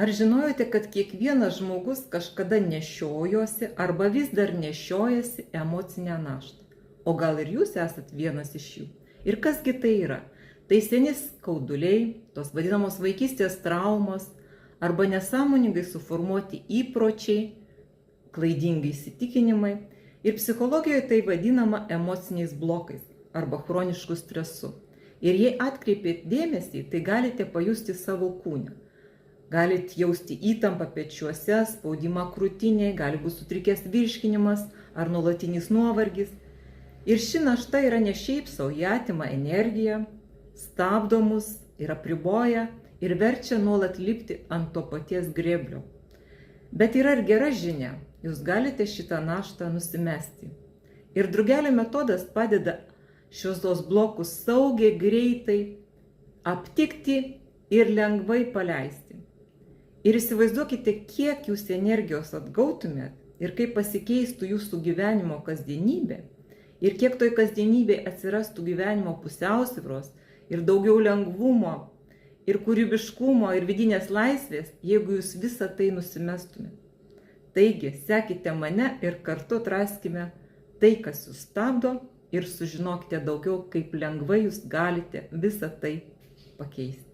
Ar žinojote, kad kiekvienas žmogus kažkada nešiojosi arba vis dar nešiojasi emocinę naštą? O gal ir jūs esat vienas iš jų? Ir kasgi tai yra? Tai seni skauduliai, tos vadinamos vaikystės traumos arba nesąmoningai suformuoti įpročiai, klaidingi įsitikinimai. Ir psichologijoje tai vadinama emociniais blokais arba chronišku stresu. Ir jei atkreipėt dėmesį, tai galite pajusti savo kūne. Galite jausti įtampą pečiuose, spaudimą krūtinėje, gali būti sutrikęs virškinimas ar nuolatinis nuovargis. Ir ši našta yra ne šiaip savo, jie atima energiją, stabdo mus ir apriboja ir verčia nuolat lipti ant to paties grėblio. Bet yra ir gera žinia, jūs galite šitą naštą nusimesti. Ir drugelio metodas padeda šios blokus saugiai, greitai aptikti ir lengvai paleisti. Ir įsivaizduokite, kiek jūs energijos atgautumėt ir kaip pasikeistų jūsų gyvenimo kasdienybė ir kiek toj kasdienybėje atsirastų gyvenimo pusiausvyros ir daugiau lengvumo ir kūrybiškumo ir vidinės laisvės, jeigu jūs visą tai nusimestumėt. Taigi, sekite mane ir kartu atraskime tai, kas jūs stabdo ir sužinokite daugiau, kaip lengvai jūs galite visą tai pakeisti.